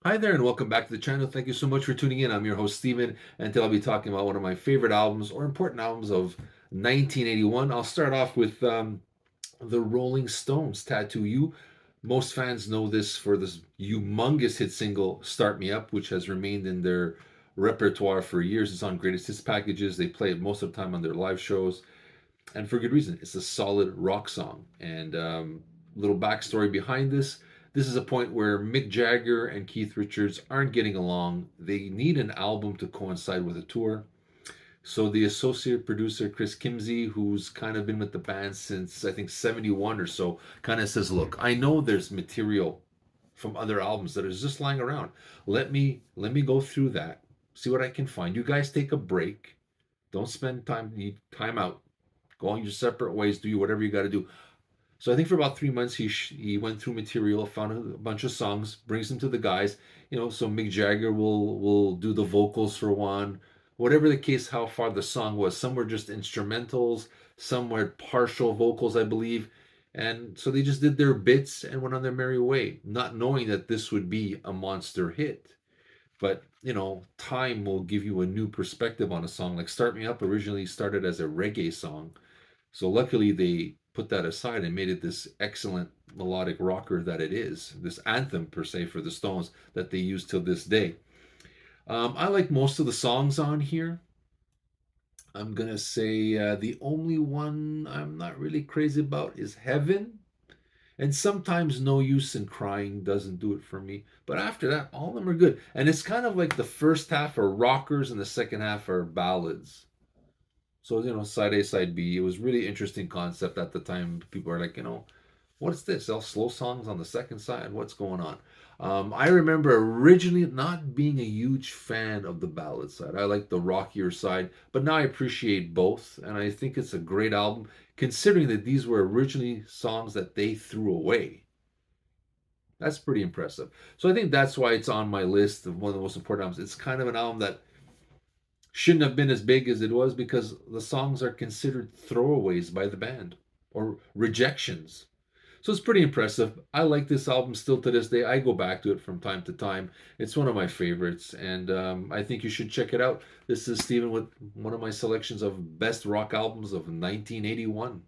Hi there, and welcome back to the channel. Thank you so much for tuning in. I'm your host, Steven, and today I'll be talking about one of my favorite albums or important albums of 1981. I'll start off with the Rolling Stones' Tattoo You. Most fans know this for this humongous hit single, Start Me Up, which has remained in their repertoire for years. It's on greatest hits packages. They play it most of the time on their live shows, and for good reason. It's a solid rock song. And little backstory behind this. This is a point where Mick Jagger and Keith Richards aren't getting along. They need an album to coincide with a tour. So the associate producer Chris Kimsey, who's kind of been with the band since I think 71 or so, kind of says, "Look, I know there's material from other albums that is just lying around. Let me go through that, see what I can find. You guys take a break. Don't spend time out. Go on your separate ways. Do whatever you got to do." So I think for about 3 months he went through material, found a bunch of songs, brings them to the guys. So Mick Jagger will do the vocals for one, whatever the case. How far the song was, some were just instrumentals, some were partial vocals, I believe, and so they just did their bits and went on their merry way, not knowing that this would be a monster hit. But time will give you a new perspective on a song. Like "Start Me Up" originally started as a reggae song, so luckily they put that aside and made it this excellent melodic rocker that it is, this anthem per se for the Stones that they use till this day. I like most of the songs on here. I'm gonna say the only one I'm not really crazy about is "Heaven." And sometimes "No Use in Crying" doesn't do it for me. But after that, all of them are good. And it's kind of like the first half are rockers and the second half are ballads. So, side A, side B. It was really interesting concept at the time. People are like, what's this? All slow songs on the second side? What's going on? I remember originally not being a huge fan of the ballad side. I like the rockier side, but now I appreciate both, and I think it's a great album, considering that these were originally songs that they threw away. That's pretty impressive. So I think that's why it's on my list of one of the most important albums. It's kind of an album that shouldn't have been as big as it was because the songs are considered throwaways by the band or rejections. So it's pretty impressive. I like this album still to this day. I go back to it from time to time. It's one of my favorites, and I think you should check it out. This is Steven with one of my selections of best rock albums of 1981.